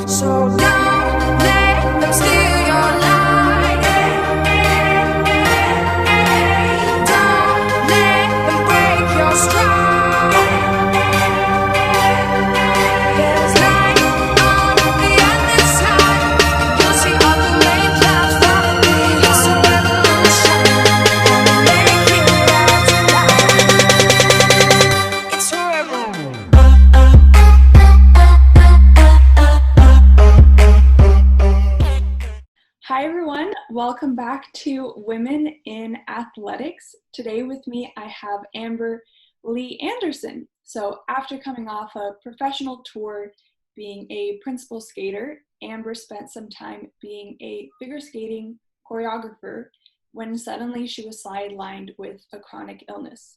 So don't let them steal your light. Don't let them break your stride. There's light on the other side. You'll see all the rain clouds follow me. It's a revolution. Gonna make you out tonight. It's a revolution. Hi everyone, welcome back to Women in Athletics. Today with me I have Leigh Anderson. So after coming off a professional tour being a principal skater, Amber spent some time being a figure skating choreographer when suddenly she was sidelined with a chronic illness.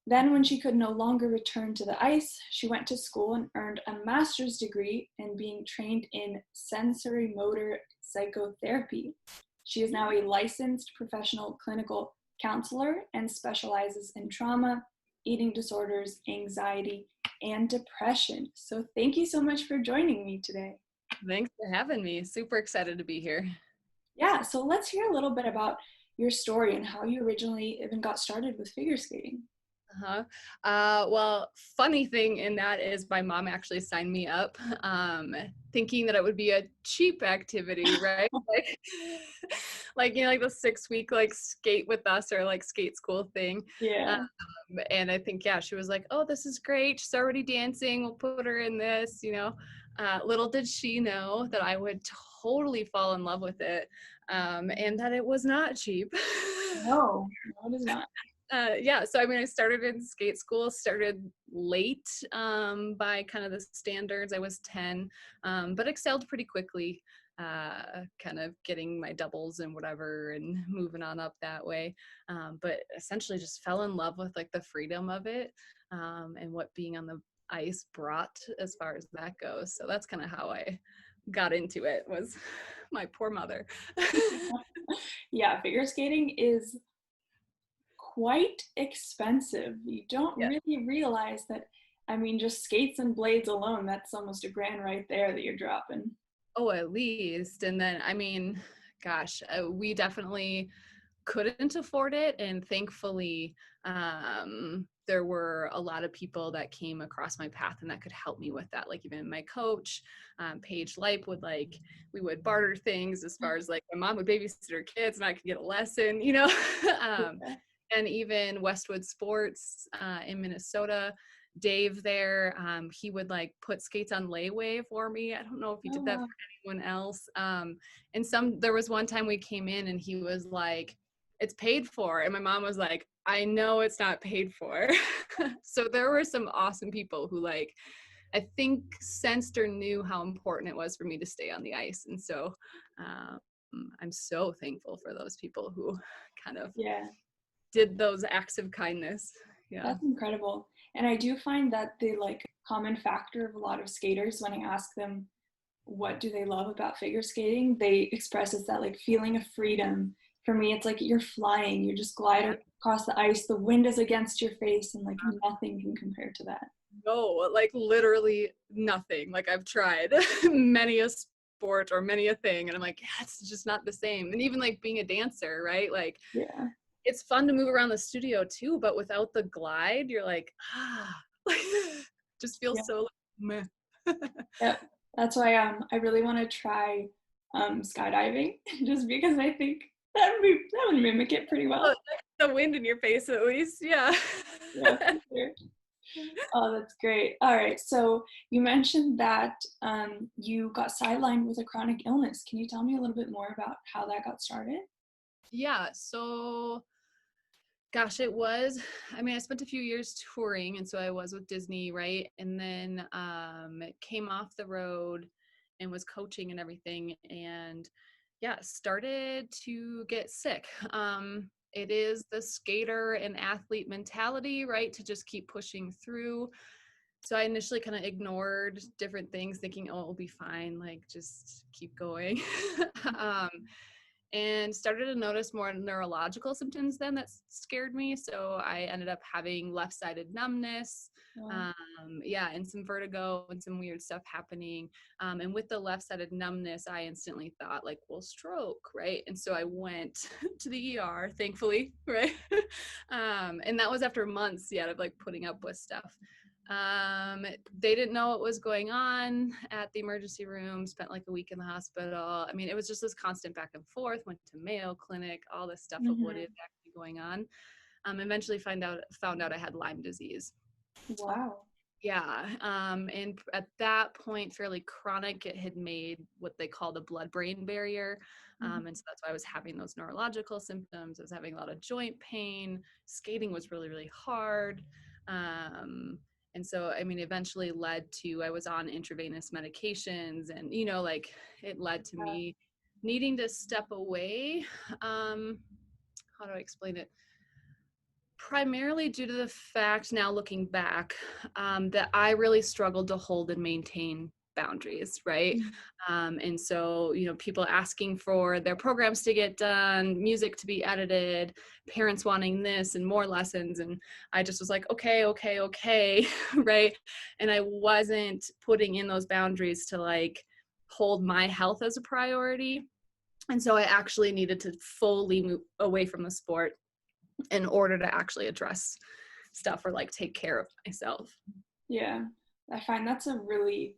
Then when she could no longer return to the ice, she went to school and earned a master's degree in being trained in sensory motor psychotherapy. She is now a licensed professional clinical counselor and specializes in trauma, eating disorders, anxiety, and depression. So thank you so much for joining me today. Thanks for having me. Super excited to be here. Yeah, so let's hear a little bit about your story and how you originally even got started with figure skating. Well, funny thing in that is my mom actually signed me up, thinking that it would be a cheap activity, right? like the 6-week skate with us or skate school thing. Yeah. And I think, yeah, she was like, oh, this is great. She's already dancing. We'll put her in this, little did she know that I would totally fall in love with it. And that it was not cheap. No, it is not. So I started in skate school, started late by kind of the standards. I was 10, but excelled pretty quickly, kind of getting my doubles and whatever and moving on up that way. But essentially just fell in love with the freedom of it and what being on the ice brought as far as that goes. So that's kind of how I got into it, was my poor mother. Yeah, figure skating is quite expensive. You don't really realize that. Just skates and blades alone, that's almost $1,000 right there that you're dropping. Oh, at least. And then, gosh, we definitely couldn't afford it. And thankfully, there were a lot of people that came across my path and that could help me with that. Like even my coach, Paige Lipe, would we would barter things as far as my mom would babysit her kids and I could get a lesson, And even Westwood Sports in Minnesota, Dave there, he would put skates on layaway for me. I don't know if he did that for anyone else. And there was one time we came in and he was like, it's paid for. And my mom was like, I know it's not paid for. So there were some awesome people who I think sensed or knew how important it was for me to stay on the ice. And so I'm so thankful for those people who kind of did those acts of kindness. Yeah, that's incredible. And I do find that the common factor of a lot of skaters, when I ask them what do they love about figure skating, they express it's that feeling of freedom. For me, it's you're flying, you just glide across the ice, the wind is against your face, and nothing can compare to that. No, literally nothing. I've tried many a sport or many a thing, and I'm it's just not the same. And even being a dancer, right? It's fun to move around the studio too, but without the glide, you're just feels so meh. Yeah, that's why I really want to try skydiving, just because I think that would mimic it pretty well. The wind in your face, at least, yeah. Yeah, for sure. Oh, that's great. All right, so you mentioned that you got sidelined with a chronic illness. Can you tell me a little bit more about how that got started? Yeah, so gosh, it was, I spent a few years touring, and so I was with Disney, right? And then came off the road and was coaching and everything, and started to get sick. It is the skater and athlete mentality, right? To just keep pushing through. So I initially kind of ignored different things, thinking, oh, it'll be fine, just keep going. and started to notice more neurological symptoms then that scared me. So I ended up having left-sided numbness, Wow. and some vertigo and some weird stuff happening. And with the left-sided numbness, I instantly thought like, well, stroke, right? And so I went to the ER, thankfully, right? And that was after months yet of like putting up with stuff. They didn't know what was going on at the emergency room, spent like a week in the hospital. I mean, it was just this constant back and forth, went to Mayo Clinic, all this stuff of what is actually going on. Eventually found out I had Lyme disease. Wow. Yeah. And at that point, fairly chronic, it had made what they call the blood-brain barrier. And so that's why I was having those neurological symptoms. I was having a lot of joint pain. Skating was really, really hard. And so, I mean, eventually led to, I was on intravenous medications and, like it led to me needing to step away. How do I explain it? Primarily due to the fact, now looking back, that I really struggled to hold and maintain boundaries, right? And so, people asking for their programs to get done, music to be edited, parents wanting this and more lessons. And I just was like, okay, right? And I wasn't putting in those boundaries to like hold my health as a priority. And so I actually needed to fully move away from the sport in order to actually address stuff or like take care of myself. Yeah, I find that's a really,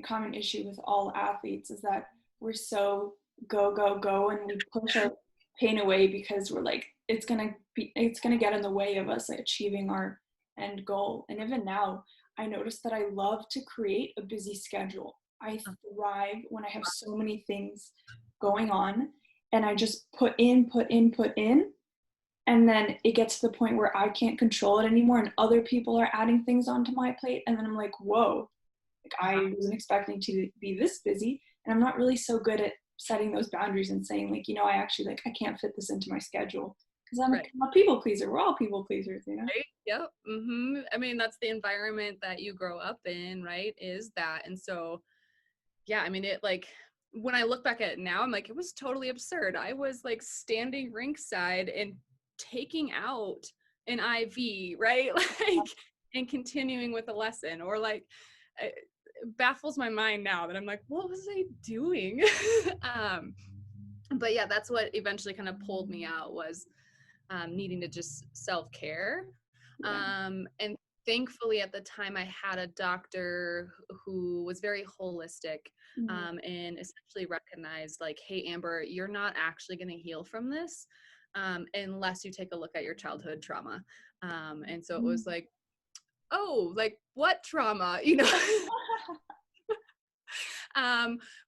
common issue with all athletes is that we're so go, go, go, and we push our pain away because we're like, it's gonna get in the way of us like, achieving our end goal. And even now, I notice that I love to create a busy schedule. I thrive when I have so many things going on and I just put in, and then it gets to the point where I can't control it anymore and other people are adding things onto my plate. And then I'm like, whoa, like I wasn't expecting to be this busy. And I'm not really so good at setting those boundaries and saying like, I actually like, I can't fit this into my schedule. Because I'm a people pleaser. We're all people pleasers, Right? Yep. I mean, that's the environment that you grow up in, right? Is that. And so, yeah, I mean, it like, when I look back at it now, I'm like, it was totally absurd. I was like standing rinkside and taking out an IV, right? Like, and continuing with a lesson, or like, it baffles my mind now that I'm like, what was I doing? But yeah, that's what eventually kind of pulled me out was needing to just self-care. And thankfully at the time I had a doctor who was very holistic, and essentially recognized like, hey, Amber, you're not actually going to heal from this unless you take a look at your childhood trauma. And so it was like, oh, like what trauma,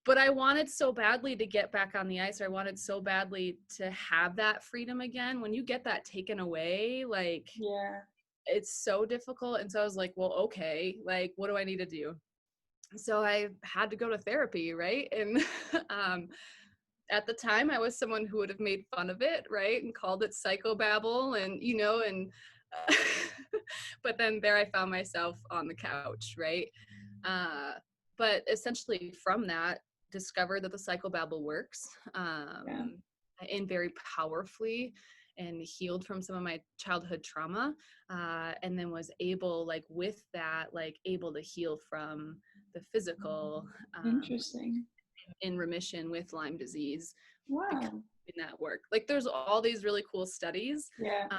but I wanted so badly to get back on the ice, or I wanted so badly to have that freedom again. When you get that taken away, like, it's so difficult. And so I was like, well, okay, like, what do I need to do? So I had to go to therapy, right? And at the time I was someone who would have made fun of it, right? And called it psychobabble and, uh, but then there I found myself on the couch, right? But essentially from that, discovered that the psychobabble works, and very powerfully, and healed from some of my childhood trauma, and then was able, like with that, like able to heal from the physical, Interesting. in remission with Lyme disease. Wow. In that work, like there's all these really cool studies, Yeah.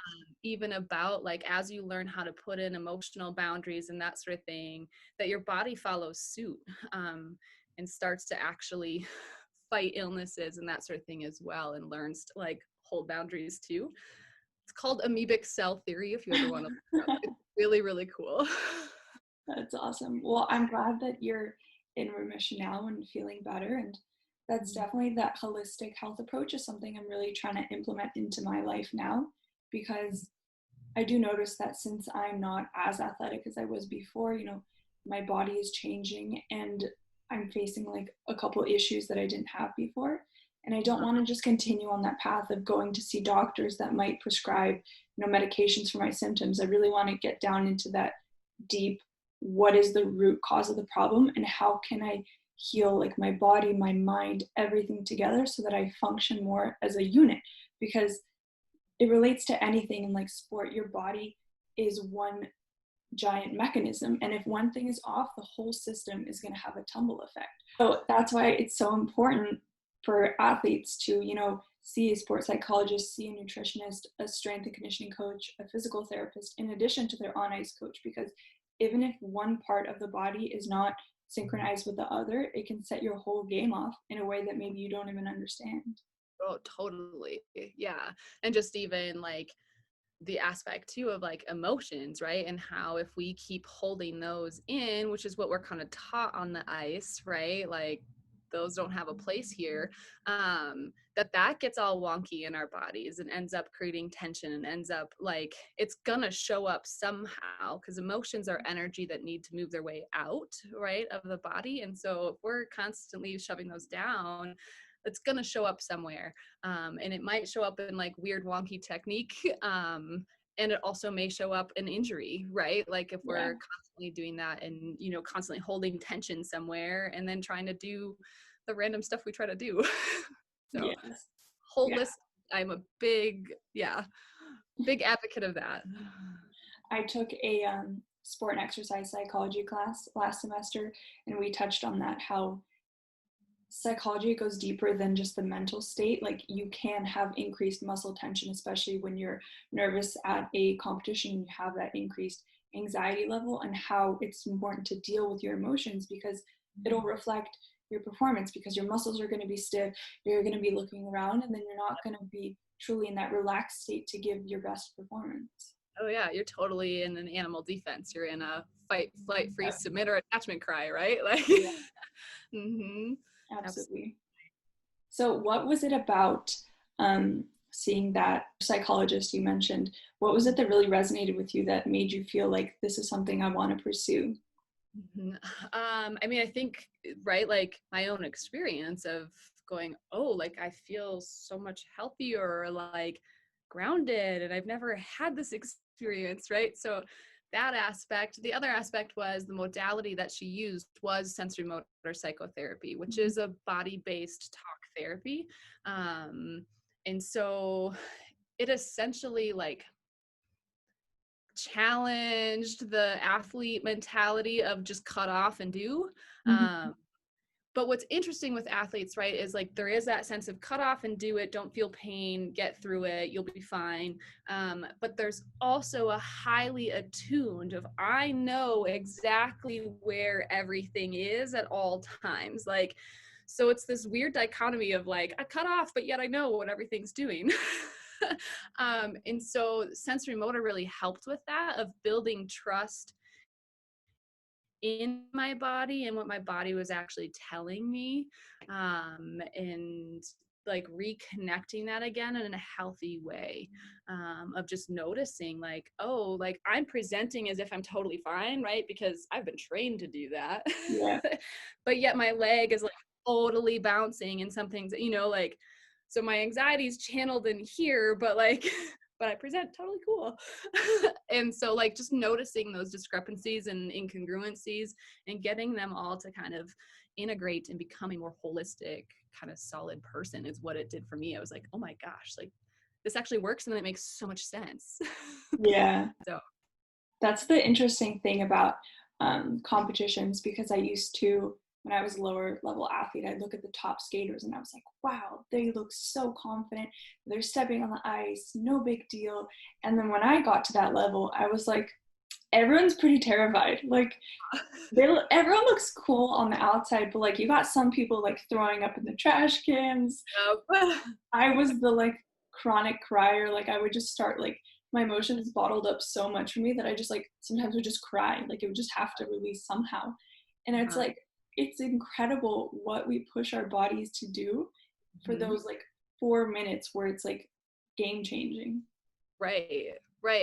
even about like as you learn how to put in emotional boundaries and that sort of thing, that your body follows suit, and starts to actually fight illnesses and that sort of thing as well, and learns to like hold boundaries too. It's called amoebic cell theory if you ever want to look it up. It's really, really cool. That's awesome. Well, I'm glad that you're in remission now and feeling better. And that's definitely that holistic health approach is something I'm really trying to implement into my life now, because I do notice that since I'm not as athletic as I was before, my body is changing and I'm facing like a couple issues that I didn't have before. And I don't want to just continue on that path of going to see doctors that might prescribe, medications for my symptoms. I really want to get down into that deep, what is the root cause of the problem and how can I heal like my body, my mind, everything together so that I function more as a unit, because it relates to anything in like sport. Your body is one giant mechanism, and if one thing is off, the whole system is going to have a tumble effect. So that's why it's so important for athletes to, you know, see a sports psychologist, see a nutritionist, a strength and conditioning coach, a physical therapist, in addition to their on ice coach, because even if one part of the body is not synchronized with the other, it can set your whole game off in a way that maybe you don't even understand. Oh, totally. Yeah. And just even like the aspect too of like emotions, right? And how if we keep holding those in, which is what we're kind of taught on the ice, right? Like those don't have a place here, that gets all wonky in our bodies and ends up creating tension and ends up like it's gonna show up somehow, because emotions are energy that need to move their way out, right, of the body. And so if we're constantly shoving those down, it's going to show up somewhere. And it might show up in like weird wonky technique. And it also may show up in injury, right? Like if we're constantly doing that and, you know, constantly holding tension somewhere and then trying to do the random stuff we try to do. So Yes. holistic, I'm a big advocate of that. I took a sport and exercise psychology class last semester, and we touched on that, how psychology goes deeper than just the mental state. Like you can have increased muscle tension, especially when you're nervous at a competition, you have that increased anxiety level, and how it's important to deal with your emotions because it'll reflect your performance, because your muscles are going to be stiff, you're going to be looking around, and then you're not going to be truly in that relaxed state to give your best performance. Oh yeah, you're totally in an animal defense. You're in a fight, flight, freeze, submit, or attachment cry, right? Like, mm-hmm. Absolutely. So what was it about seeing that psychologist you mentioned? What was it that really resonated with you that made you feel like this is something I want to pursue? Mm-hmm. I mean, I think, right, like my own experience of going, oh, like I feel so much healthier, like grounded, and I've never had this experience, right? So that aspect. The other aspect was the modality that she used was sensory motor psychotherapy, which is a body-based talk therapy. And so it essentially like challenged the athlete mentality of just cut off and do. But what's interesting with athletes, right, is like there is that sense of cut off and do it, don't feel pain, get through it, you'll be fine. But there's also a highly attuned of I know exactly where everything is at all times. Like, so it's this weird dichotomy of like I cut off, but yet I know what everything's doing. And so sensory motor really helped with that, of building trust in my body and what my body was actually telling me, and like reconnecting that again in a healthy way, of just noticing like, oh, like I'm presenting as if I'm totally fine, right, because I've been trained to do that. Yeah. But yet my leg is like totally bouncing and something's, you know, like, so my anxiety is channeled in here, but like but I present totally cool. And so like just noticing those discrepancies and incongruencies and getting them all to kind of integrate and become a more holistic kind of solid person is what it did for me. I was like, oh my gosh, like this actually works, and then it makes so much sense. Yeah. So That's the interesting thing about competitions, because I used to, when I was a lower level athlete, I'd look at the top skaters and I was like, wow, they look so confident. They're stepping on the ice, no big deal. And then when I got to that level, I was like, everyone's pretty terrified. Like, everyone looks cool on the outside, but like you got some people like throwing up in the trash cans. I was the like chronic crier. Like I would just start like my emotions bottled up so much for me that I just like sometimes would just cry. Like it would just have to release somehow. And it's like, it's incredible what we push our bodies to do for those like 4 minutes where it's like game changing. Right.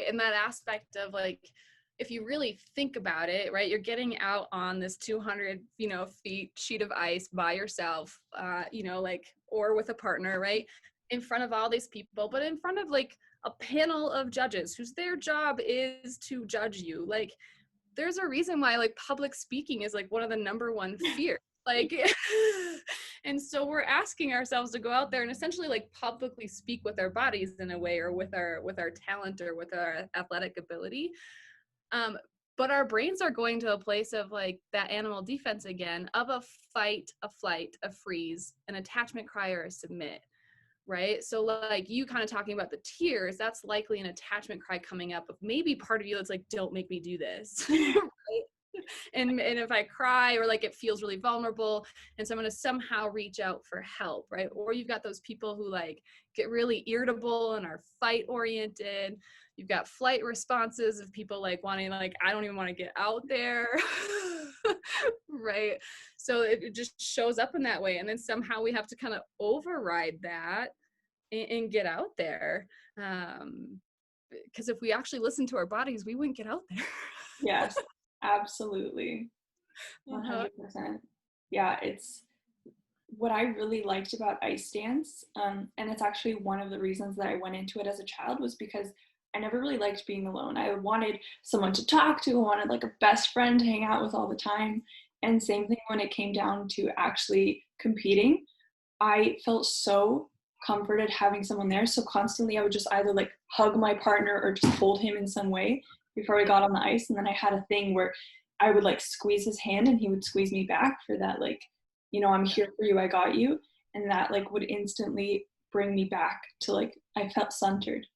And that aspect of like, if you really think about it, right, you're getting out on this 200, feet sheet of ice by yourself, like, or with a partner, right, in front of all these people, but in front of like a panel of judges whose their job is to judge you. Like, there's a reason why like public speaking is like one of the number one fears, Like, and so we're asking ourselves to go out there and essentially like publicly speak with our bodies in a way, or with our talent, or with our athletic ability. But our brains are going to a place of like that animal defense again, of a fight, a flight, a freeze, an attachment cry, or a submit. Right. So like you kind of talking about the tears, that's likely an attachment cry coming up of maybe part of you that's like, don't make me do this. Right? And if I cry, or like it feels really vulnerable, and so I'm going to somehow reach out for help. Right. Or you've got those people who like get really irritable and are fight oriented. You've got flight responses of people like wanting, like, I don't even want to get out there. Right. So it just shows up in that way. And then somehow we have to kind of override that and get out there. Because if we actually listen to our bodies, we wouldn't get out there. Yes, absolutely. Uh-huh. 100%. Yeah, it's what I really liked about ice dance, and it's actually one of the reasons that I went into it as a child, was because I never really liked being alone. I wanted someone to talk to, I wanted like a best friend to hang out with all the time. And same thing when it came down to actually competing. I felt so comforted having someone there. So constantly I would just either like hug my partner or just hold him in some way before we got on the ice. And then I had a thing where I would like squeeze his hand and he would squeeze me back for that, like, I'm here for you, I got you. And that like would instantly bring me back to like, I felt centered.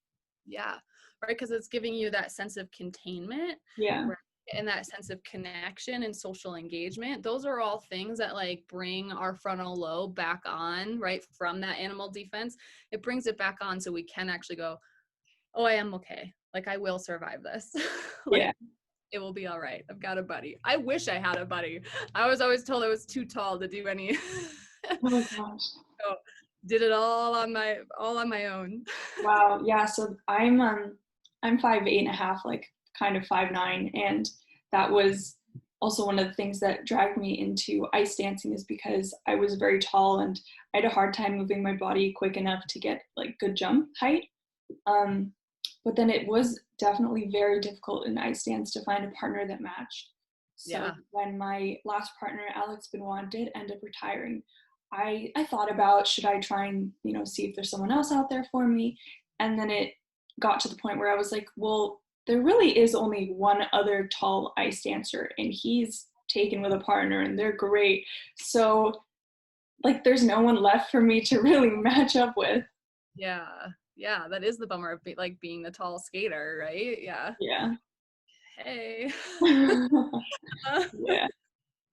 Yeah. Right. Because it's giving you that sense of containment. Yeah. Right? And that sense of connection and social engagement. Those are all things that like bring our frontal lobe back on, right? From that animal defense. It brings it back on so we can actually go, oh, I am okay. Like I will survive this. Like Yeah. it will be all right. I've got a buddy. I wish I had a buddy. I was always told I was too tall to do any. Oh my gosh. So did it all on my own. Wow. Yeah. So I'm 5'8.5", like kind of 5'9", and that was also one of the things that dragged me into ice dancing, is because I was very tall and I had a hard time moving my body quick enough to get like good jump height. But then it was definitely very difficult in ice dance to find a partner that matched. So Yeah. when my last partner, Alex Benoit, did end up retiring, I thought about, should I try and, see if there's someone else out there for me? And then it got to the point where I was like, well, there really is only one other tall ice dancer, and he's taken with a partner and they're great. So like there's no one left for me to really match up with. Yeah. Yeah. That is the bummer of being the tall skater, right? Yeah. Yeah. Hey. Yeah.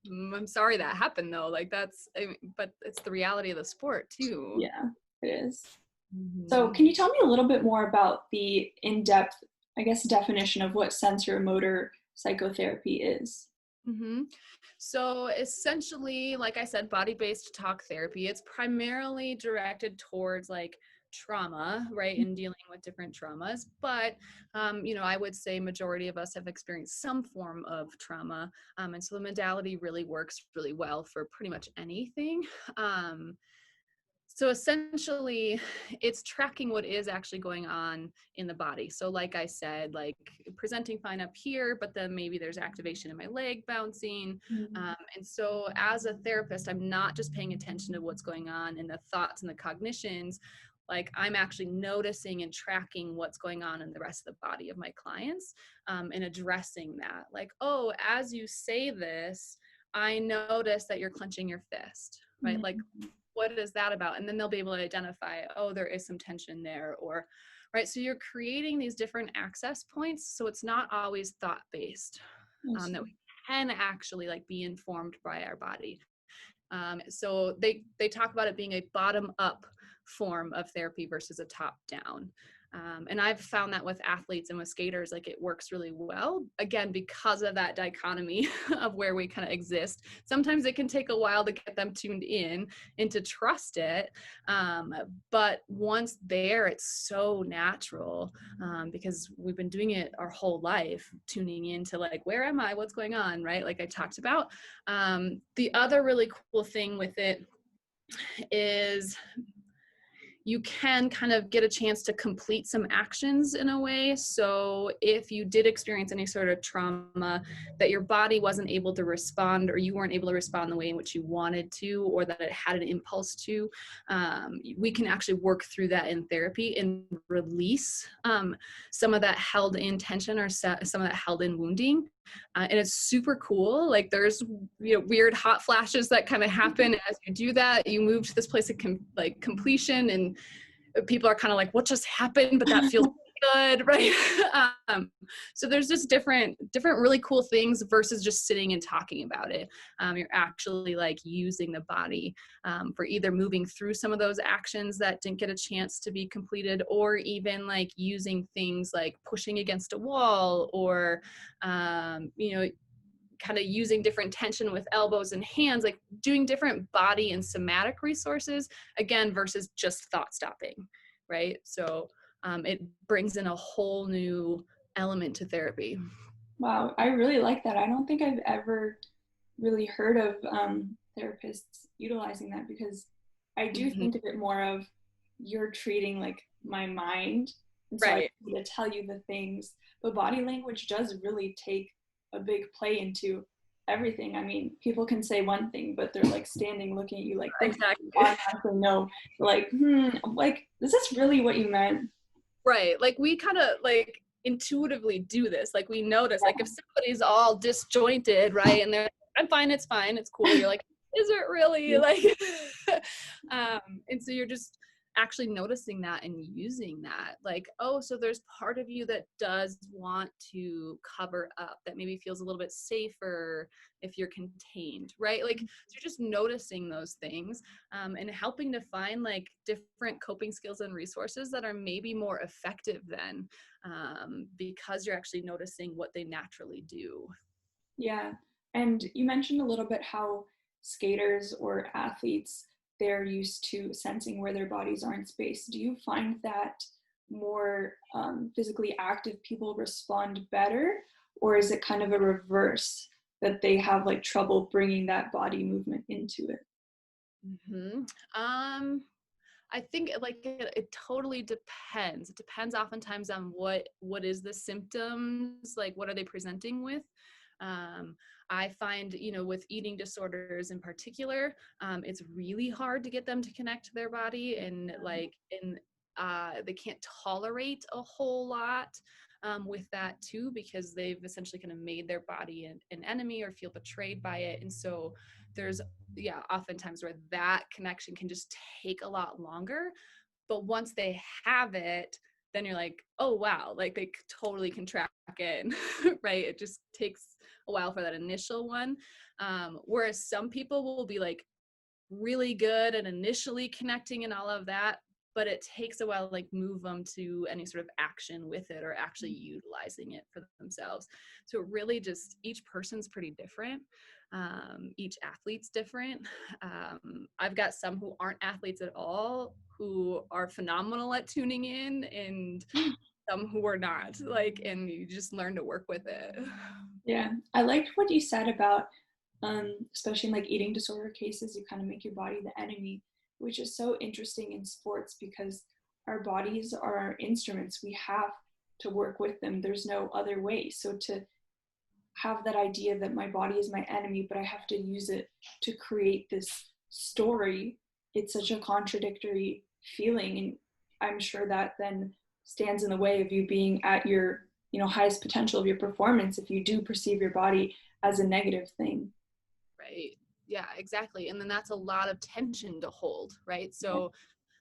I'm sorry that happened though. Like but it's the reality of the sport too. Yeah, it is. Mm-hmm. So can you tell me a little bit more about the in-depth, I guess, definition of what sensory-motor psychotherapy is? Mm-hmm. So essentially, like I said, body-based talk therapy, it's primarily directed towards like trauma, right? And dealing with different traumas. But, I would say majority of us have experienced some form of trauma. And so the modality really works really well for pretty much anything. So essentially, it's tracking what is actually going on in the body. So like I said, like presenting fine up here, but then maybe there's activation in my leg bouncing. And so as a therapist, I'm not just paying attention to what's going on in the thoughts and the cognitions. Like I'm actually noticing and tracking what's going on in the rest of the body of my clients, and addressing that. Like, oh, as you say this, I notice that you're clenching your fist, right? Like, what is that about? And then they'll be able to identify, oh, there is some tension there, or, right? So you're creating these different access points. So it's not always thought-based, that we can actually like be informed by our body. So they talk about it being a bottom-up form of therapy versus a top-down. And I've found that with athletes and with skaters, like it works really well, again, because of that dichotomy of where we kind of exist. Sometimes it can take a while to get them tuned in and to trust it. But once there, it's so natural, because we've been doing it our whole life, tuning into like, where am I? What's going on? Right? Like I talked about. The other really cool thing with it is you can kind of get a chance to complete some actions in a way. So if you did experience any sort of trauma that your body wasn't able to respond, or you weren't able to respond the way in which you wanted to, or that it had an impulse to, we can actually work through that in therapy and release some of that held in tension, or some of that held in wounding. And it's super cool. Like there's, weird hot flashes that kind of happen as you do that. You move to this place of completion, and people are kind of like, what just happened? But that feels good, right? So there's just different really cool things versus just sitting and talking about it. You're actually like using the body for either moving through some of those actions that didn't get a chance to be completed, or even like using things like pushing against a wall, or kind of using different tension with elbows and hands, like doing different body and somatic resources, again, versus just thought stopping, right? So it brings in a whole new element to therapy. Wow, I really like that. I don't think I've ever really heard of therapists utilizing that, because I do Mm-hmm. think of it more of you're treating like my mind, and so I Right. need to tell you the things. But body language does really take a big play into everything. I mean, people can say one thing, but they're like standing looking at you like this. Exactly. You automatically know, like, like, is this really what you meant? Right. Like we kind of like intuitively do this. Like we notice, like if somebody's all disjointed, right, and they're like, I'm fine, it's fine, it's cool. You're like, is it really? Like, and so you're just actually noticing that and using that. Like, oh, so there's part of you that does want to cover up, that maybe feels a little bit safer if you're contained, right? Like, so you're just noticing those things, and helping to find like different coping skills and resources that are maybe more effective then, because you're actually noticing what they naturally do. Yeah. And you mentioned a little bit how skaters or athletes, they're used to sensing where their bodies are in space. Do you find that more physically active people respond better, or is it kind of a reverse, that they have like trouble bringing that body movement into it? Mm-hmm. I think like it totally depends. It depends oftentimes on what is the symptoms, like what are they presenting with. Um, I find, with eating disorders in particular, it's really hard to get them to connect to their body, and they can't tolerate a whole lot with that too, because they've essentially kind of made their body an enemy or feel betrayed by it. And so there's, oftentimes where that connection can just take a lot longer. But once they have it, then you're like, oh, wow, like they totally can track in, right? It just takes a while for that initial one. Whereas some people will be like really good at initially connecting and all of that, but it takes a while to like move them to any sort of action with it, or actually utilizing it for themselves. So it really just, each person's pretty different. Each athlete's different. I've got some who aren't athletes at all who are phenomenal at tuning in, and some who are not, like, and you just learn to work with it. Yeah, I liked what you said about, especially in like eating disorder cases, you kind of make your body the enemy, which is so interesting in sports, because our bodies are our instruments. We have to work with them. There's no other way. So to have that idea that my body is my enemy, but I have to use it to create this story, it's such a contradictory feeling. And I'm sure that then stands in the way of you being at your, highest potential of your performance, if you do perceive your body as a negative thing. Right. Yeah, exactly. And then that's a lot of tension to hold, right? So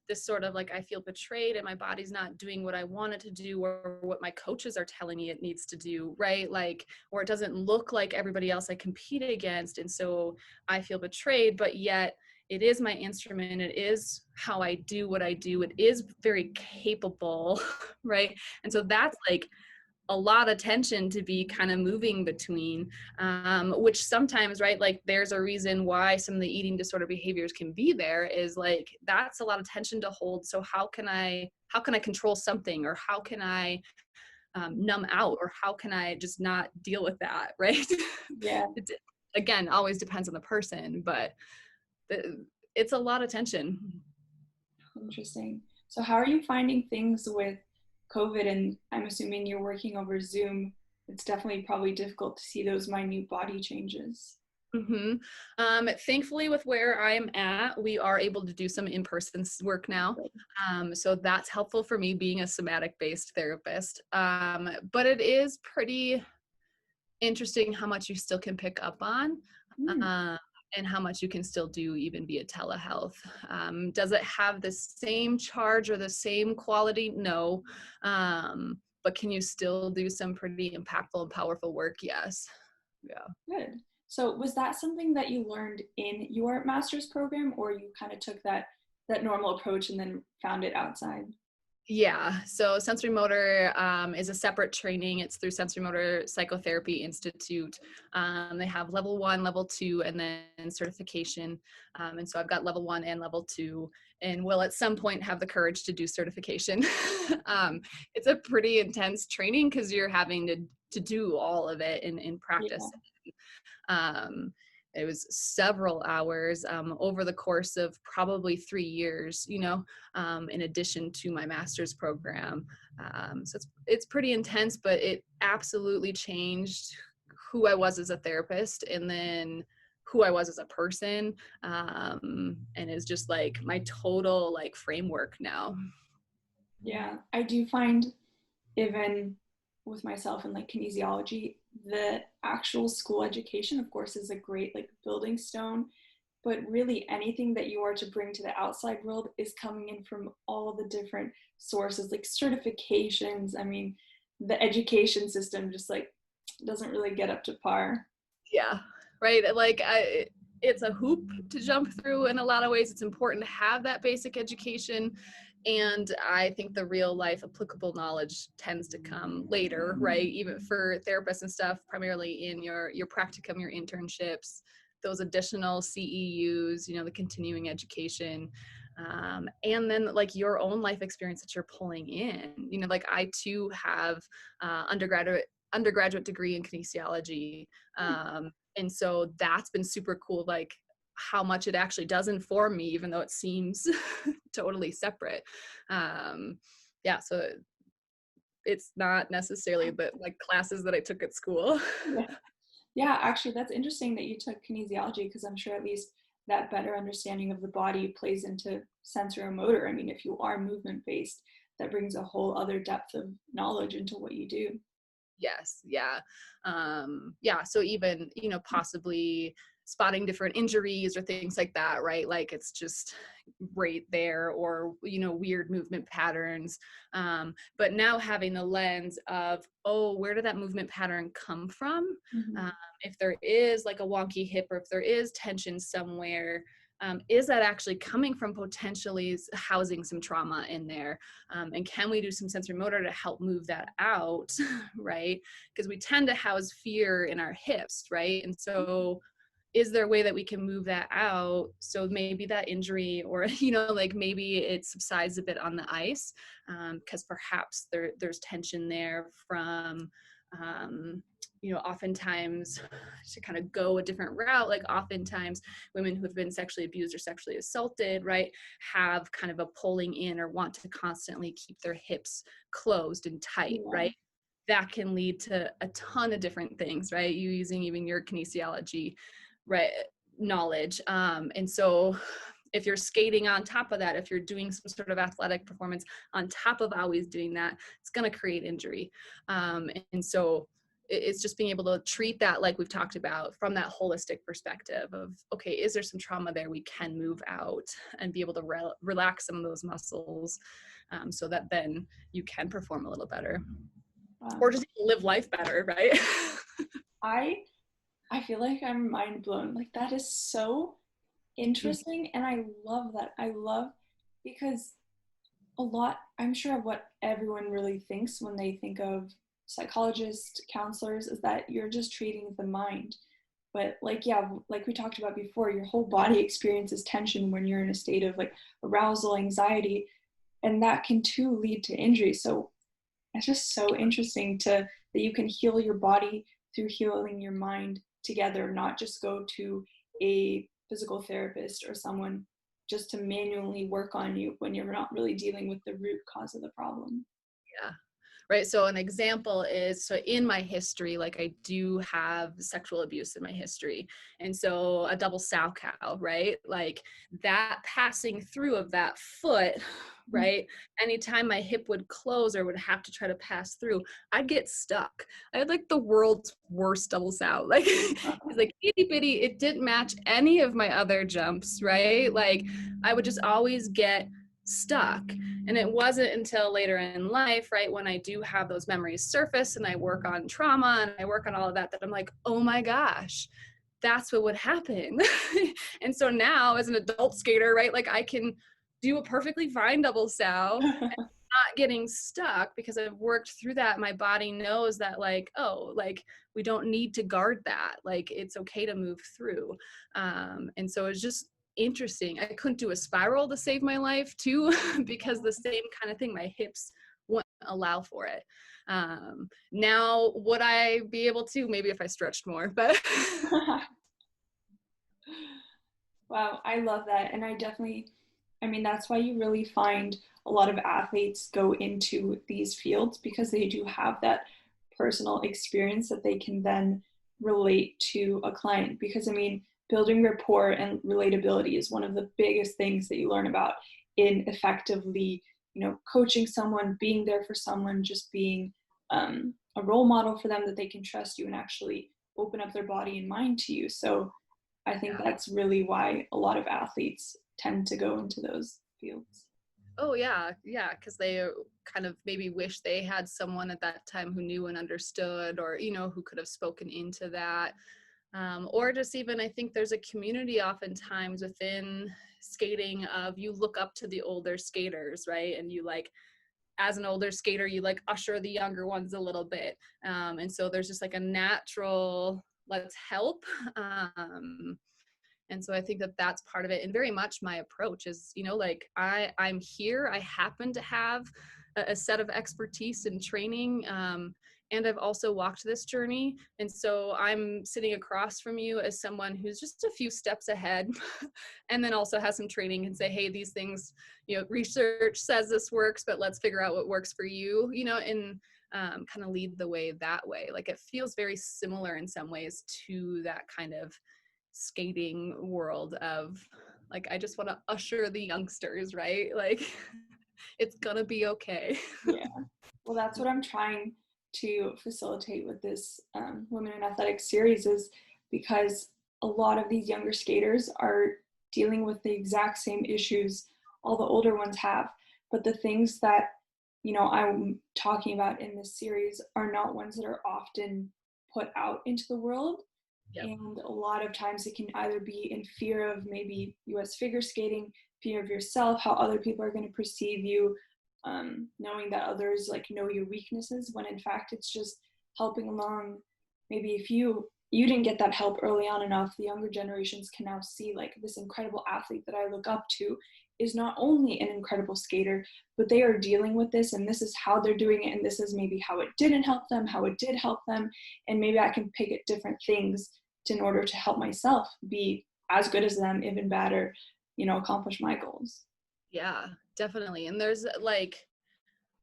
this sort of like, I feel betrayed and my body's not doing what I want it to do, or what my coaches are telling me it needs to do, right? Like, or it doesn't look like everybody else I compete against. And so I feel betrayed, but yet it is my instrument. It is how I do what I do. It is very capable, right? And so that's like a lot of tension to be kind of moving between, which sometimes, right, like there's a reason why some of the eating disorder behaviors can be there, is like that's a lot of tension to hold. So how can I control something, or how can I numb out, or how can I just not deal with that, right? Yeah. It, again, always depends on the person, but it's a lot of tension. Interesting. So how are you finding things with COVID? And I'm assuming you're working over Zoom. It's definitely probably difficult to see those minute body changes. hmm Thankfully, with where I'm at, we are able to do some in-person work now. So that's helpful for me being a somatic-based therapist. But it is pretty interesting how much you still can pick up on. Mm, Uh, and how much you can still do even via telehealth. Does it have the same charge or the same quality? No. But can you still do some pretty impactful and powerful work? Yes. Yeah. good. So was that something that you learned in your master's program, or you kind of took that normal approach and then found it outside? Yeah, so sensory motor is a separate training. It's through Sensory Motor Psychotherapy Institute. They have level 1, level 2, and then certification. And so I've got level 1 and level 2, and will at some point have the courage to do certification. It's a pretty intense training because you're having to do all of it in Yeah. practice. Um, it was several hours over the course of probably 3 years, in addition to my master's program. So it's pretty intense, but it absolutely changed who I was as a therapist and then who I was as a person, and is just like my total like framework now. Yeah, I do find even with myself in like kinesiology, the actual school education, of course, is a great like building stone, but really anything that you are to bring to the outside world is coming in from all the different sources, like certifications. I mean, the education system just like doesn't really get up to par. Yeah, right. It's a hoop to jump through in a lot of ways. It's important to have that basic education. And I think the real life applicable knowledge tends to come later, right? Even for therapists and stuff, primarily in your practicum, your internships, those additional CEUs, the continuing education. And then like your own life experience that you're pulling in, like I too have undergraduate degree in kinesiology. And so that's been super cool, like how much it actually does inform me, even though it seems totally separate. Yeah, so it's not necessarily the like classes that I took at school. Yeah. Yeah, actually, that's interesting that you took kinesiology because I'm sure at least that better understanding of the body plays into sensory-motor. I mean, if you are movement-based, that brings a whole other depth of knowledge into what you do. Yes, yeah. Yeah, so even, possibly spotting different injuries or things like that, right? Like it's just right there, or, weird movement patterns. But now having the lens of, oh, where did that movement pattern come from? Mhm. Um, if there is like a wonky hip, or if there is tension somewhere, is that actually coming from potentially housing some trauma in there? And can we do some sensory motor to help move that out, right? Because we tend to house fear in our hips, right? And so is there a way that we can move that out so maybe that injury, or like maybe it subsides a bit on the ice, because perhaps there's tension there from oftentimes, to kind of go a different route, like oftentimes women who have been sexually abused or sexually assaulted, right, have kind of a pulling in or want to constantly keep their hips closed and tight, Yeah. right? That can lead to a ton of different things, right? You using even your kinesiology, right, knowledge. And so if you're skating on top of that, if you're doing some sort of athletic performance on top of always doing that, it's going to create injury. And so it's just being able to treat that, like we've talked about, from that holistic perspective of, okay, is there some trauma there we can move out and be able to relax some of those muscles, so that then you can perform a little better, or just live life better, right? I I feel like I'm mind blown. Like that is so interesting, and I love that. I love because a lot, I'm sure what everyone really thinks when they think of psychologists, counselors, is that you're just treating the mind. But like, yeah, like we talked about before, your whole body experiences tension when you're in a state of like arousal, anxiety, and that can too lead to injury. So it's just so interesting to that you can heal your body through healing your mind together, not just go to a physical therapist or someone just to manually work on you when you're not really dealing with the root cause of the problem. Yeah. Right. So an example is, so in my history, like I do have sexual abuse in my history. And so a double sow cow, right? Like that passing through of that foot, right? Anytime my hip would close or would have to try to pass through, I'd get stuck. I had like the world's worst double sow. Like it's like itty bitty. It didn't match any of my other jumps, right? Like I would just always get stuck. And it wasn't until later in life, right, when I do have those memories surface and I work on trauma and I work on all of that, that I'm like, oh my gosh, that's what would happen. And so now as an adult skater, right, like I can do a perfectly fine double sow, not getting stuck because I've worked through that. My body knows that, like, oh, like we don't need to guard that. Like it's okay to move through. And so it's just interesting. I couldn't do a spiral to save my life too, because the same kind of thing, my hips wouldn't allow for it. Now would I be able to? Maybe if I stretched more, but Wow, I love that. And I mean, that's why you really find a lot of athletes go into these fields, because they do have that personal experience that they can then relate to a client. Because I mean, building rapport and relatability is one of the biggest things that you learn about in effectively, coaching someone, being there for someone, just being a role model for them that they can trust you and actually open up their body and mind to you. So I think yeah. that's really why a lot of athletes tend to go into those fields. Oh yeah, yeah, because they kind of maybe wish they had someone at that time who knew and understood, or who could have spoken into that, or just even, I think there's a community oftentimes within skating of, you look up to the older skaters, right? And you like, as an older skater, you like usher the younger ones a little bit, and so there's just like a natural let's help. And so I think that that's part of it, and very much my approach is, like I'm here, I happen to have a set of expertise and training, and I've also walked this journey, and so I'm sitting across from you as someone who's just a few steps ahead and then also has some training and say, hey, these things, research says this works, but let's figure out what works for you, and kind of lead the way that way. Like it feels very similar in some ways to that kind of skating world of, like, I just want to usher the youngsters, right? Like it's gonna be okay. Yeah. Well, that's what I'm trying to facilitate with this Women in Athletics series, is because a lot of these younger skaters are dealing with the exact same issues all the older ones have. But the things that, I'm talking about in this series are not ones that are often put out into the world. Yep. And a lot of times it can either be in fear of maybe US figure skating, fear of yourself, how other people are going to perceive you, knowing that others like know your weaknesses, when in fact it's just helping along. Maybe if you didn't get that help early on enough, the younger generations can now see like this incredible athlete that I look up to is not only an incredible skater, but they are dealing with this, and this is how they're doing it, and this is maybe how it didn't help them, how it did help them, and maybe I can pick at different things in order to help myself be as good as them, even better, accomplish my goals. Yeah, definitely. And there's like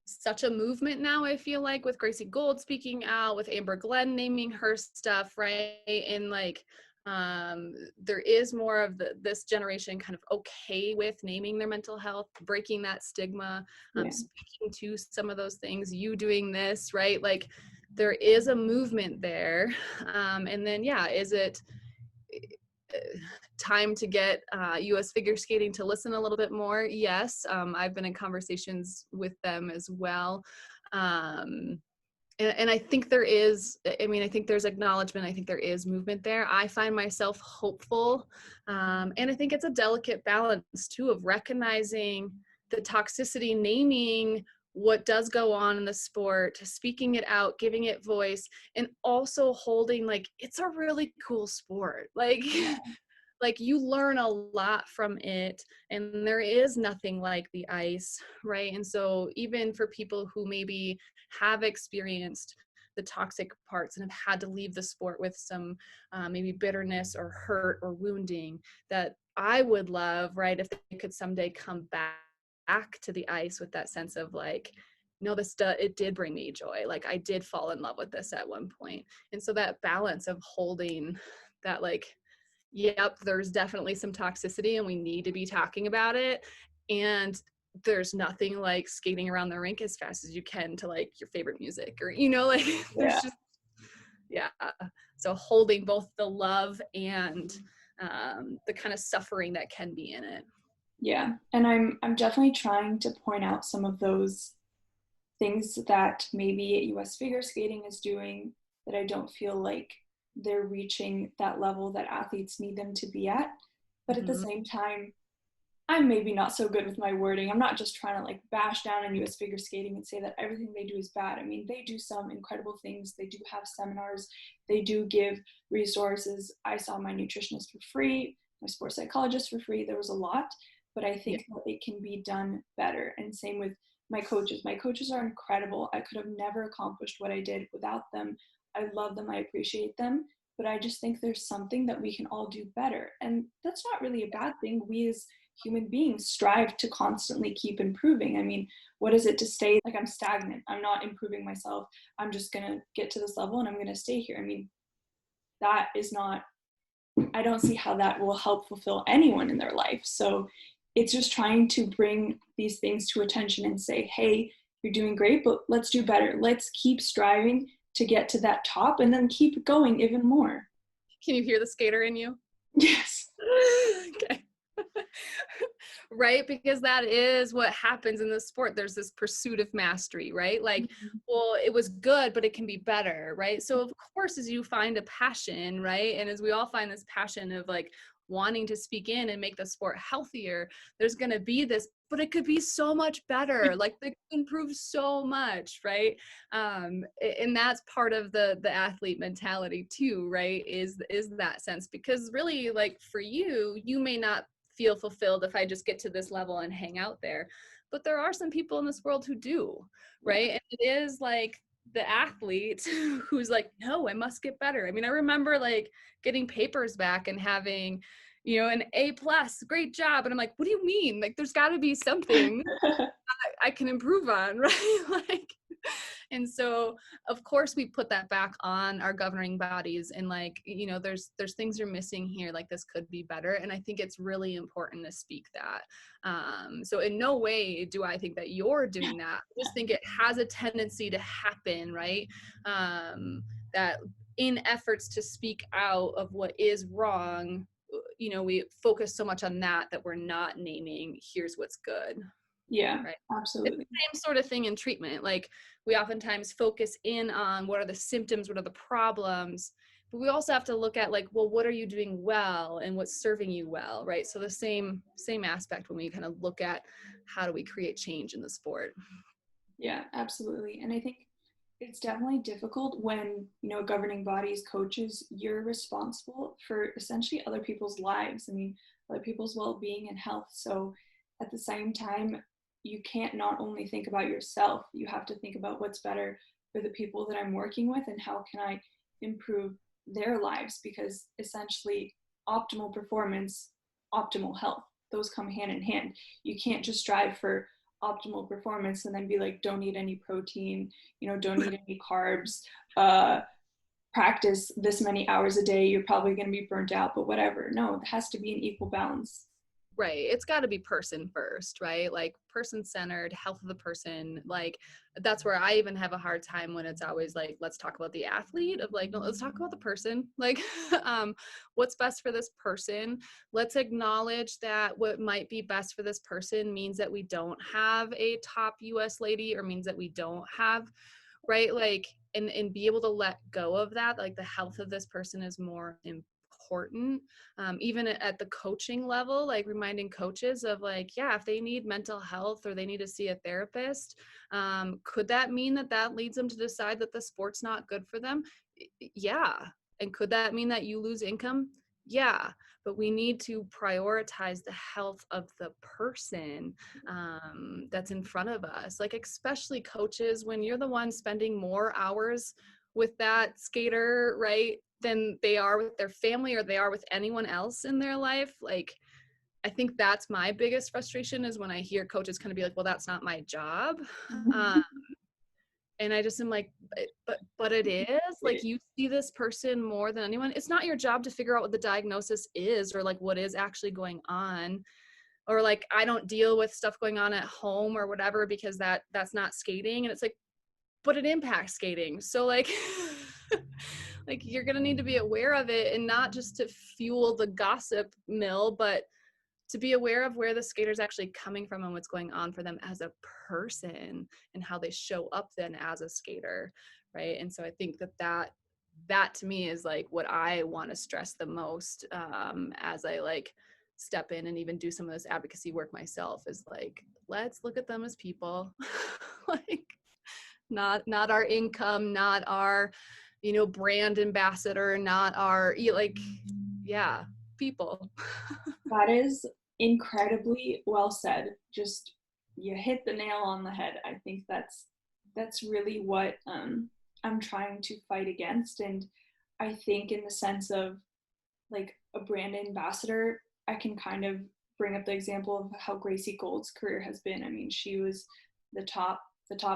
such a movement now, I feel like, with Gracie Gold speaking out, with Amber Glenn naming her stuff, right? And like there is more of this generation kind of okay with naming their mental health, breaking that stigma, Yeah. speaking to some of those things, you doing this, right? Like there is a movement there. And then, yeah, is it time to get US figure skating to listen a little bit more? Yes. I've been in conversations with them as well. And I think there is, I think there's acknowledgement. I think there is movement there. I find myself hopeful. And I think it's a delicate balance too, of recognizing the toxicity, naming what does go on in the sport, speaking it out, giving it voice, and also holding like, it's a really cool sport. Like, like you learn a lot from it, and there is nothing like the ice, right? And so even for people who maybe have experienced the toxic parts and have had to leave the sport with some maybe bitterness or hurt or wounding, that I would love, right, if they could someday come back to the ice with that sense of like, no, it did bring me joy. Like I did fall in love with this at one point. And so that balance of holding that, like, yep, there's definitely some toxicity and we need to be talking about it. And there's nothing like skating around the rink as fast as you can to like your favorite music, or, you know, like there's just, yeah. So holding both the love and the kind of suffering that can be in it. Yeah, and I'm definitely trying to point out some of those things that maybe US figure skating is doing that I don't feel like they're reaching that level that athletes need them to be at. But at the Mm-hmm. same time, I'm maybe not so good with my wording. I'm not just trying to like bash down on US figure skating and say that everything they do is bad. I mean, they do some incredible things. They do have seminars. They do give resources. I saw my nutritionist for free, my sports psychologist for free. There was a lot, but I think that it can be done better. And same with my coaches. My coaches are incredible. I could have never accomplished what I did without them. I love them. I appreciate them. But I just think there's something that we can all do better. And that's not really a bad thing. We as human beings strive to constantly keep improving. I mean, what is it to stay like I'm stagnant? I'm not improving myself. I'm just going to get to this level and I'm going to stay here. I mean, that is not, I don't see how that will help fulfill anyone in their life. So it's just trying to bring these things to attention and say, hey, you're doing great, but let's do better. Let's keep striving to get to that top and then keep going even more. Can you hear the skater in you? Yes. Okay. Right, because that is what happens in the sport. There's this pursuit of mastery, right? Like, well, it was good, but it can be better, right? So of course, as you find a passion, right, and as we all find this passion of like wanting to speak in and make the sport healthier, there's going to be this, but it could be so much better. Like they could improve so much, right? And that's part of the athlete mentality too, right? Is that sense, because really, like for you, you may not feel fulfilled if I just get to this level and hang out there. But there are some people in this world who do, right? And it is like the athlete who's like, no, I must get better. I mean, I remember like getting papers back and having, you know, an A+, great job. And I'm like, what do you mean? Like, there's got to be something I can improve on, right? Like, and so of course we put that back on our governing bodies and like, you know, there's things you're missing here, like this could be better. And I think it's really important to speak that. So in no way do I think that you're doing that. I just think it has a tendency to happen, right? That in efforts to speak out of what is wrong, you know, we focus so much on that we're not naming here's what's good. Yeah, Right. It's absolutely. the same sort of thing in treatment. Like we oftentimes focus in on what are the symptoms, what are the problems, but we also have to look at like, well, what are you doing well and what's serving you well, right? So the same aspect when we kind of look at how do we create change in the sport. Yeah, absolutely. And I think it's definitely difficult when, you know, governing bodies, coaches, you're responsible for essentially other people's lives. I mean, other people's well-being and health. So at the same time, you can't not only think about yourself, you have to think about what's better for the people that I'm working with and how can I improve their lives, because essentially optimal performance, optimal health, those come hand in hand. You can't just strive for optimal performance and then be like, don't eat any protein, you know, don't eat any carbs, practice this many hours a day, you're probably going to be burnt out, but whatever. No, it has to be an equal balance. Right. It's got to be person first, right? Like person centered, health of the person. Like that's where I even have a hard time when it's always like, let's talk about the athlete of like, no, let's talk about the person. Like, what's best for this person? Let's acknowledge that what might be best for this person means that we don't have a top US lady or means that we don't have, right? Like, and be able to let go of that. Like the health of this person is more important. Even at the coaching level, like reminding coaches of like, yeah, if they need mental health or they need to see a therapist, could that mean that leads them to decide that the sport's not good for them? Yeah. And could that mean that you lose income? Yeah. But we need to prioritize the health of the person that's in front of us. Like, especially coaches, when you're the one spending more hours with that skater, right, than they are with their family or they are with anyone else in their life. Like, I think that's my biggest frustration is when I hear coaches kind of be like, well, that's not my job. Um, and I just am like, but it is. Like, you see this person more than anyone. It's not your job to figure out what the diagnosis is or like what is actually going on. Or like, I don't deal with stuff going on at home or whatever because that's not skating. And it's like, but it impacts skating. So like, like you're gonna need to be aware of it, and not just to fuel the gossip mill, but to be aware of where the skater's actually coming from and what's going on for them as a person and how they show up then as a skater, right? And so I think that to me is like what I want to stress the most, as I like step in and even do some of this advocacy work myself, is like, let's look at them as people. Like, not our income, not our, brand ambassador, not our, like, yeah, people. That is incredibly well said. Just you hit the nail on the head. I think that's really what I'm trying to fight against. And I think in the sense of like a brand ambassador, I can kind of bring up the example of how Gracie Gold's career has been. I mean, she was the top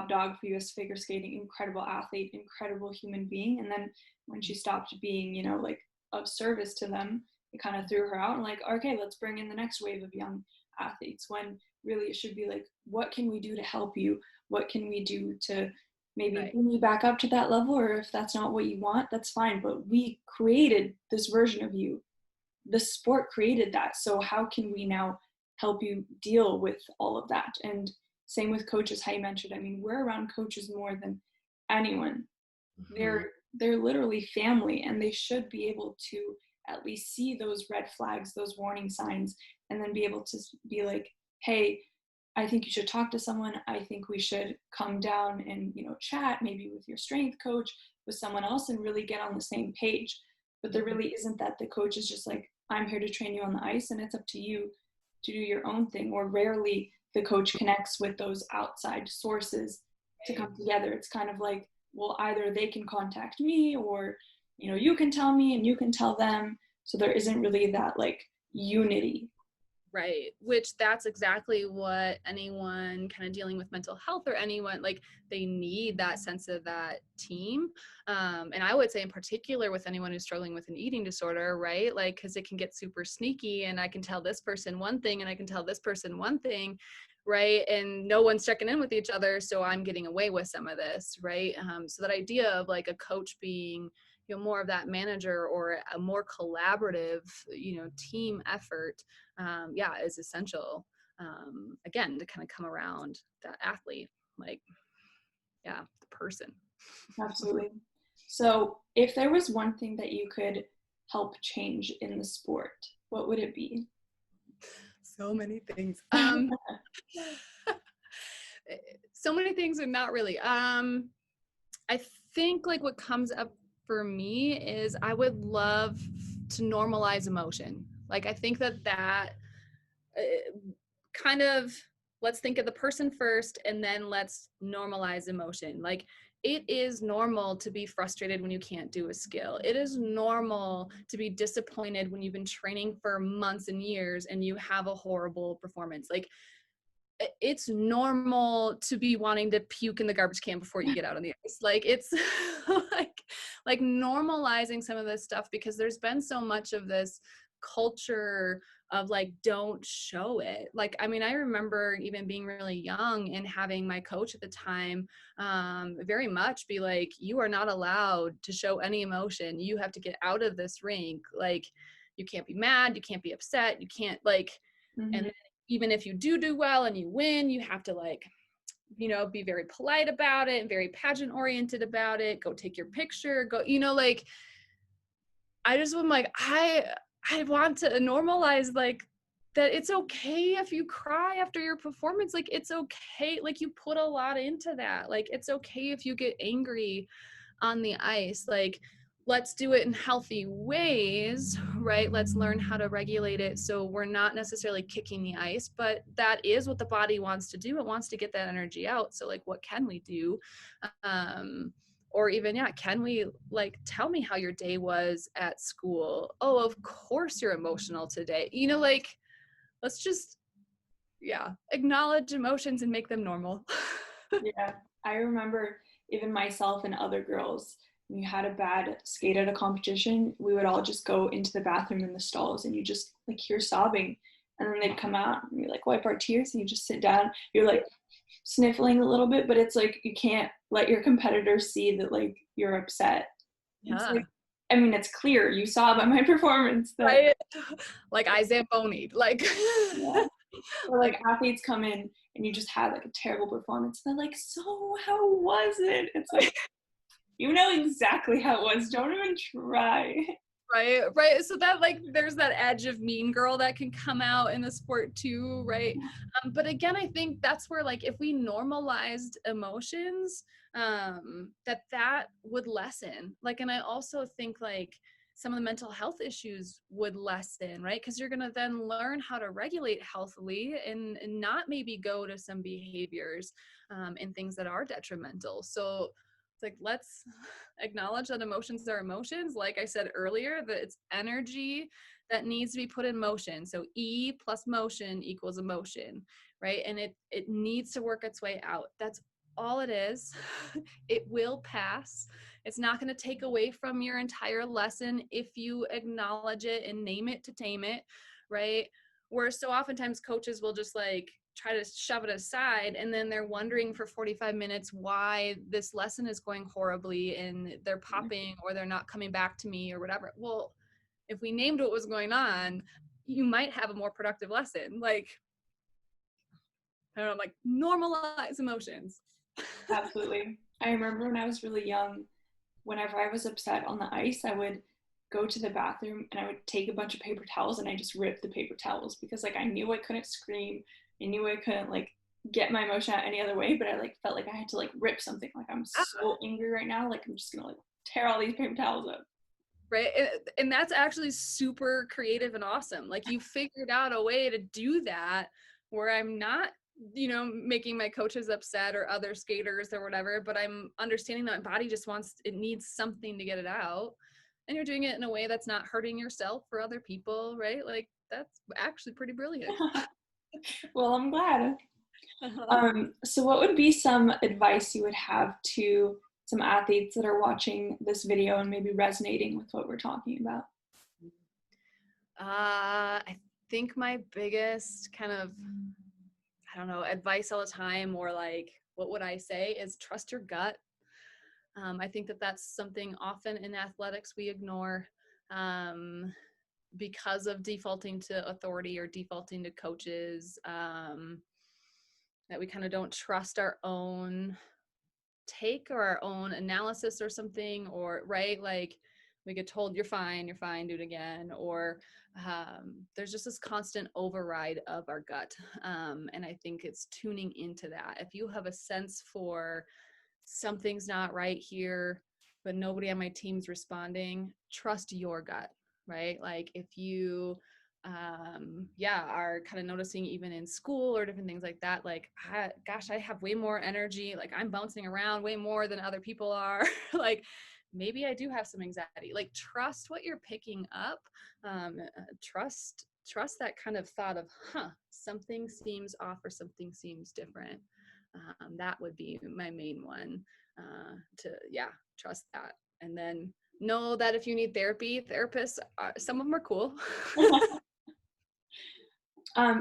dog for US figure skating, incredible athlete, incredible human being. And then when she stopped being, like of service to them, it kind of threw her out and like, okay, let's bring in the next wave of young athletes, when really it should be like, what can we do to help you? What can we do to maybe Right. bring you back up to that level? Or if that's not what you want, that's fine. But we created this version of you. The sport created that. So how can we now help you deal with all of that? And same with coaches, how you mentioned. I mean, we're around coaches more than anyone. Mm-hmm. They're literally family, and they should be able to at least see those red flags, those warning signs, and then be able to be like, hey, I think you should talk to someone. I think we should come down and chat maybe with your strength coach, with someone else, and really get on the same page. But there really isn't that. The coach is just like, I'm here to train you on the ice, and it's up to you to do your own thing. Or rarely the coach connects with those outside sources to come together. It's kind of like, well, either they can contact me, or you can tell me and you can tell them. So there isn't really that like unity. Right. Which that's exactly what anyone kind of dealing with mental health, or anyone, like, they need that sense of that team. And I would say in particular with anyone who's struggling with an eating disorder, right? Like, because it can get super sneaky, and I can tell this person one thing and I can tell this person one thing, right? And no one's checking in with each other. So I'm getting away with some of this, right? So that idea of like a coach being, more of that manager, or a more collaborative, team effort, is essential, again, to kind of come around that athlete, like, yeah, the person. Absolutely. So if there was one thing that you could help change in the sport, what would it be? So many things. So many things, and not really. I think like what comes up for me is I would love to normalize emotion. Like, I think that kind of, let's think of the person first, and then let's normalize emotion. Like, it is normal to be frustrated when you can't do a skill. It is normal to be disappointed when you've been training for months and years and you have a horrible performance. Like, it's normal to be wanting to puke in the garbage can before you get out on the ice. Like, it's like normalizing some of this stuff, because there's been so much of this culture of like, don't show it. Like, I mean, I remember even being really young and having my coach at the time very much be like, you are not allowed to show any emotion. You have to get out of this rink. Like, you can't be mad, you can't be upset, you can't, like, Mm-hmm. and even if you do well and you win, you have to, like, be very polite about it and very pageant oriented about it. Go take your picture, go, like, I just am like, I want to normalize, like, that it's okay if you cry after your performance. Like, it's okay. Like, you put a lot into that. Like, it's okay if you get angry on the ice. Like, let's do it in healthy ways, right? Let's learn how to regulate it so we're not necessarily kicking the ice, but that is what the body wants to do. It wants to get that energy out. So like, what can we do? or even, yeah, can we, like, tell me how your day was at school? Oh, of course you're emotional today. You know, like, let's just, yeah, acknowledge emotions and make them normal. Yeah, I remember even myself and other girls, when you had a bad skate at a competition, we would all just go into the bathroom in the stalls and you just like hear sobbing. And then they'd come out and you like wipe our tears and you just sit down. You're like sniffling a little bit, but it's like you can't let your competitors see that like you're upset. It's Yeah. like, I mean, it's clear you saw by my performance that, Right. Like I Zamboni'd, like, yeah. Or like like, athletes come in and you just had like a terrible performance. And they're like, so how was it? It's like, you know exactly how it was. Don't even try. right. So that, like, there's that edge of mean girl that can come out in the sport too, right? But again, I think that's where, like, if we normalized emotions, that would lessen. Like, and I also think, like, some of the mental health issues would lessen, right? Because you're gonna then learn how to regulate healthily and not maybe go to some behaviors and things that are detrimental. So it's like, let's acknowledge that emotions are emotions. Like I said earlier, that it's energy that needs to be put in motion. So E plus motion equals emotion, right? And it needs to work its way out. That's all it is. It will pass. It's not going to take away from your entire lesson if you acknowledge it and name it to tame it, right? Where so oftentimes coaches will just like try to shove it aside, and then they're wondering for 45 minutes why this lesson is going horribly and they're popping or they're not coming back to me or whatever. Well, if we named what was going on, you might have a more productive lesson. Like, I don't know, like, normalize emotions. Absolutely. I remember when I was really young, whenever I was upset on the ice, I would go to the bathroom and I would take a bunch of paper towels and I just ripped the paper towels because like I knew I couldn't scream. I knew I couldn't like get my emotion out any other way, but I like felt like I had to like rip something. Like I'm so angry right now, like I'm just gonna like tear all these paper towels up. Right. And that's actually super creative and awesome. Like, you figured out a way to do that where I'm not, making my coaches upset or other skaters or whatever, but I'm understanding that my body just it needs something to get it out. And you're doing it in a way that's not hurting yourself or other people, right? Like, that's actually pretty brilliant. Well, I'm glad. So what would be some advice you would have to some athletes that are watching this video and maybe resonating with what we're talking about? I think my biggest kind of, I don't know, advice all the time, or like, what would I say, is trust your gut. I think that that's something often in athletics we ignore because of defaulting to authority or defaulting to coaches, that we kind of don't trust our own take or our own analysis or something, or right, like we get told you're fine, do it again, or there's just this constant override of our gut, and I think it's tuning into that. If you have a sense for something's not right here, but nobody on my team's responding, trust your gut, right? Like, if you are kind of noticing even in school or different things like that, like, I have way more energy, like I'm bouncing around way more than other people are. Like, maybe I do have some anxiety. Like, trust what you're picking up. Trust that kind of thought of, something seems off or something seems different. That would be my main one, to trust that. And then know that if you need therapy, therapists, some of them are cool.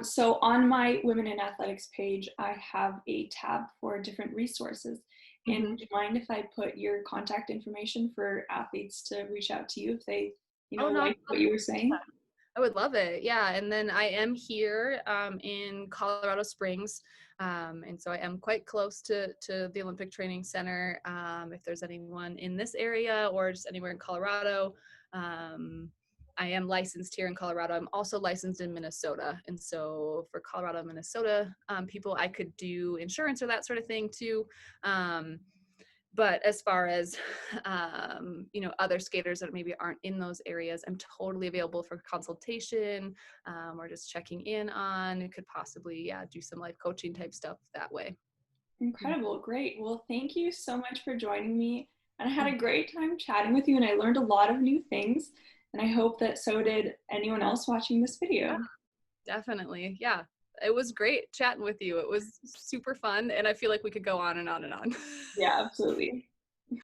So on my Women in Athletics page, I have a tab for different resources. And Mhm. would you mind if I put your contact information for athletes to reach out to you if they, Oh, no, like what you were saying? I would love it. Yeah. And then I am here in Colorado Springs. And so I am quite close to the Olympic Training Center. If there's anyone in this area or just anywhere in Colorado, I am licensed here in Colorado. I'm also licensed in Minnesota. And so for Colorado, Minnesota people, I could do insurance or that sort of thing too. But as far as other skaters that maybe aren't in those areas, I'm totally available for consultation, or just checking in on. It could possibly do some life coaching type stuff that way. Incredible. Great. Well, thank you so much for joining me. And I had a great time chatting with you, and I learned a lot of new things. And I hope that so did anyone else watching this video. Definitely. Yeah. It was great chatting with you. It was super fun. And I feel like we could go on and on and on. Yeah, absolutely.